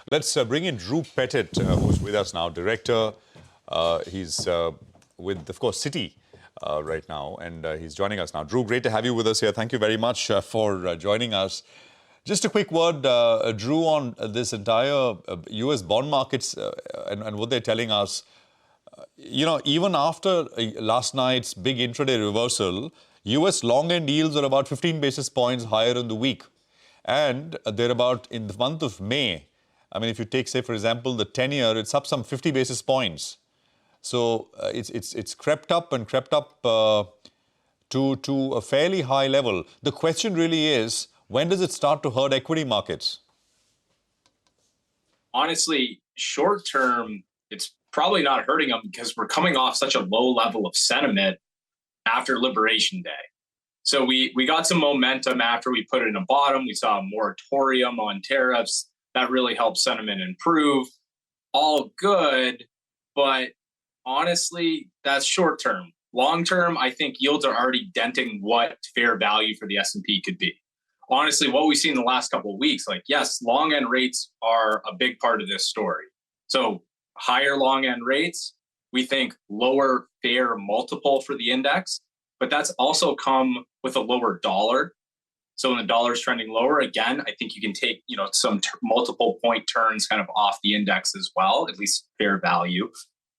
Let's bring in Drew Petit, who's with us now, director. He's with, of course, Citi right now, and he's joining us now. Drew, great to have you with us here. Thank you very much for joining us. Just a quick word, Drew, on this entire U.S. bond markets and what they're telling us. Even after last night's big intraday reversal, U.S. long-end yields are about 15 basis points higher in the week. And they're about, in the month of May, I mean, if you take, say, for example, the 10-year, it's up some 50 basis points. So it's crept up to a fairly high level. The question really is, when does it start to hurt equity markets? Honestly, short term, it's probably not hurting them because we're coming off such a low level of sentiment after Liberation Day. So we got some momentum after we put it in a bottom. We saw a moratorium on tariffs. That really helped sentiment improve. All good, but honestly, that's short term. Long term, I think yields are already denting what fair value for the S&P could be. Honestly, what we've seen in the last couple of weeks, yes, long end rates are a big part of this story. So higher long end rates, we think lower fair multiple for the index, but that's also come with a lower dollar. So when the dollar is trending lower, again, I think you can take some multiple point turns kind of off the index as well, at least fair value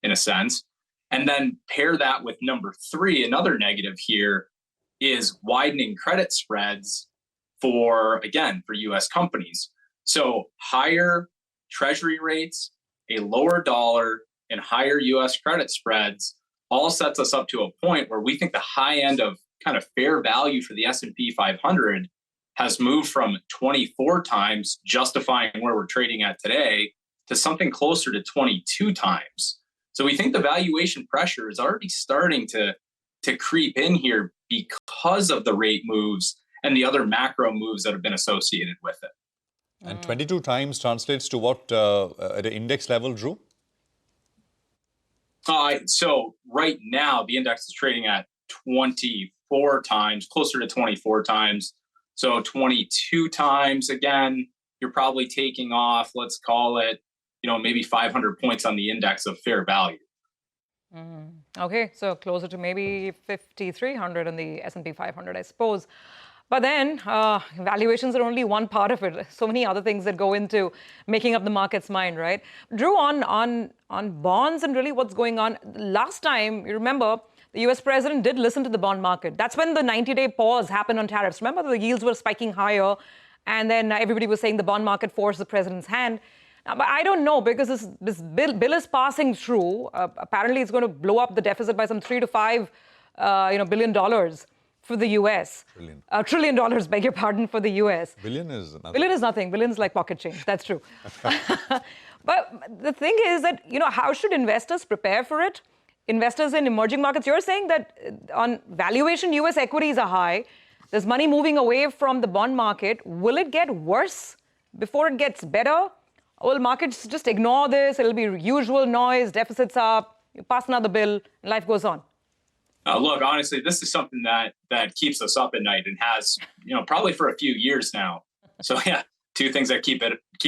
in a sense. And then pair that with number three, another negative here is widening credit spreads for U.S. companies. So higher treasury rates, a lower dollar, and higher U.S. credit spreads all sets us up to a point where we think the high end of kind of fair value for the S&P 500 has moved from 24 times, justifying where we're trading at today, to something closer to 22 times. So we think the valuation pressure is already starting to creep in here because of the rate moves and the other macro moves that have been associated with it. And 22 times translates to what at an index level, Drew? So right now, the index is trading at 24 times, closer to 24 times. So 22 times, again, you're probably taking off, let's call it, maybe 500 points on the index of fair value. Okay, so closer to maybe 5,300 on the S&P 500, I suppose. But then valuations are only one part of it. So many other things that go into making up the market's mind, right? Drew, on bonds and really what's going on. Last time, you remember, the US president did listen to the bond market. That's when the 90-day pause happened on tariffs. Remember, the yields were spiking higher, and then everybody was saying the bond market forced the president's hand. But I don't know, because this bill is passing through. Apparently, it's going to blow up the deficit by some $3 to $5 billion for the U.S. $1 trillion, beg your pardon, for the U.S. Billion is nothing. Billion is nothing. Billion is like pocket change. That's true. But the thing is that, how should investors prepare for it? Investors in emerging markets, you're saying that on valuation, U.S. equities are high. There's money moving away from the bond market. Will it get worse before it gets better? Will markets just ignore this? It'll be usual noise, deficits up, you pass another bill, and life goes on. Look, honestly, this is something that keeps us up at night and has, probably for a few years now. So yeah, two things that keep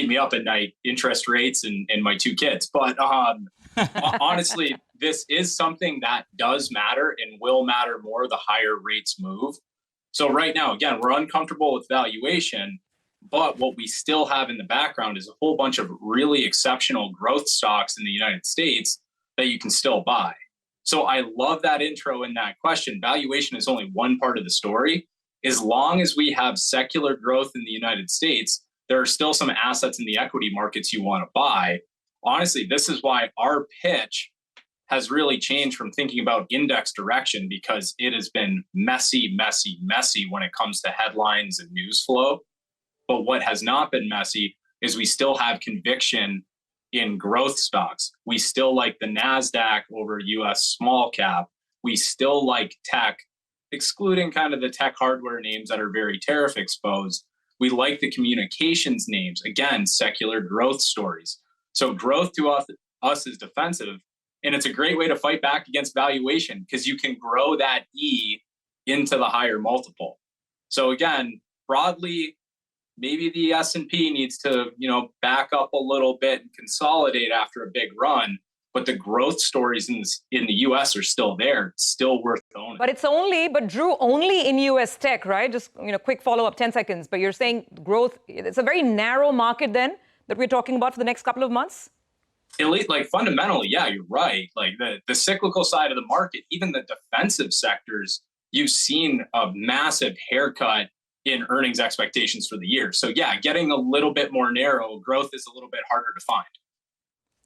me up at night: interest rates and my two kids. But honestly, this is something that does matter and will matter more the higher rates move. So right now, again, we're uncomfortable with valuation, but what we still have in the background is a whole bunch of really exceptional growth stocks in the United States that you can still buy. So I love that intro in that question. Valuation is only one part of the story. As long as we have secular growth in the United States, there are still some assets in the equity markets you want to buy. Honestly, this is why our pitch has really changed from thinking about index direction, because it has been messy when it comes to headlines and news flow. But what has not been messy is we still have conviction in growth stocks. We still like the NASDAQ over US small cap. We still like tech, excluding kind of the tech hardware names that are very tariff exposed. We like the communications names, again, secular growth stories. So growth to us is defensive, and it's a great way to fight back against valuation because you can grow that E into the higher multiple. So again, broadly, maybe the S&P needs to, back up a little bit and consolidate after a big run. But the growth stories in the U.S. are still there. It's still worth owning. But Drew, only in U.S. tech, right? Just, quick follow-up, 10 seconds. But you're saying growth, it's a very narrow market then that we're talking about for the next couple of months? At least, fundamentally, yeah, you're right. The cyclical side of the market, even the defensive sectors, you've seen a massive haircut in earnings expectations for the year. So yeah, getting a little bit more narrow, growth is a little bit harder to find.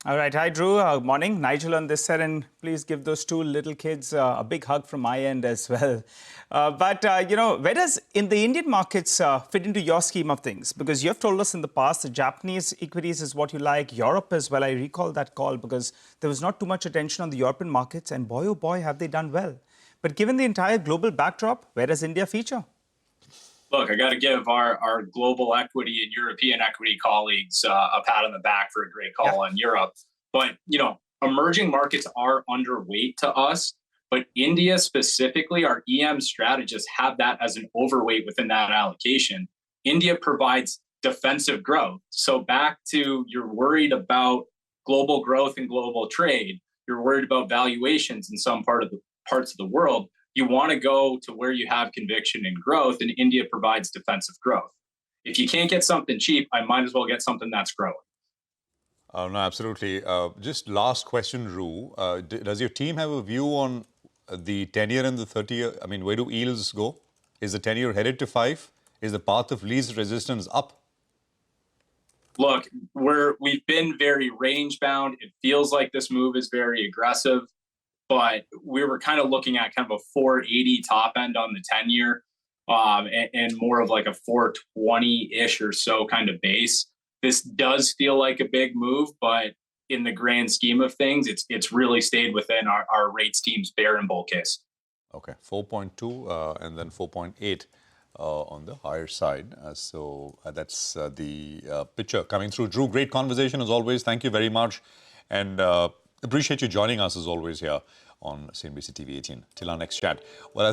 All right. Hi, Drew. Morning. Nigel on this side. And please give those two little kids a big hug from my end as well. Where does in the Indian markets fit into your scheme of things? Because you have told us in the past the Japanese equities is what you like, Europe as well. I recall that call because there was not too much attention on the European markets. And boy, oh boy, have they done well. But given the entire global backdrop, where does India feature? Look, I got to give our global equity and European equity colleagues a pat on the back for a great call on Europe. But, emerging markets are underweight to us. But India specifically, our EM strategists have that as an overweight within that allocation. India provides defensive growth. So back to you're worried about global growth and global trade. You're worried about valuations in some parts of the world. You want to go to where you have conviction and growth, and India provides defensive growth. If you can't get something cheap, I might as well get something that's growing. No, absolutely. Just last question, Drew. Does your team have a view on the 10-year and the 30-year? I mean, where do yields go? Is the 10-year headed to 5? Is the path of least resistance up? Look, we've been very range bound. It feels like this move is very aggressive. But we were kind of looking at kind of a 480 top end on the 10-year and more of like a 420-ish or so kind of base. This does feel like a big move, but in the grand scheme of things, it's really stayed within our rates team's bear and bull case. Okay, 4.2 and then 4.8 on the higher side. So that's the picture coming through. Drew, great conversation as always. Thank you very much. And appreciate you joining us as always here on CNBC TV 18. Till our next chat. Well,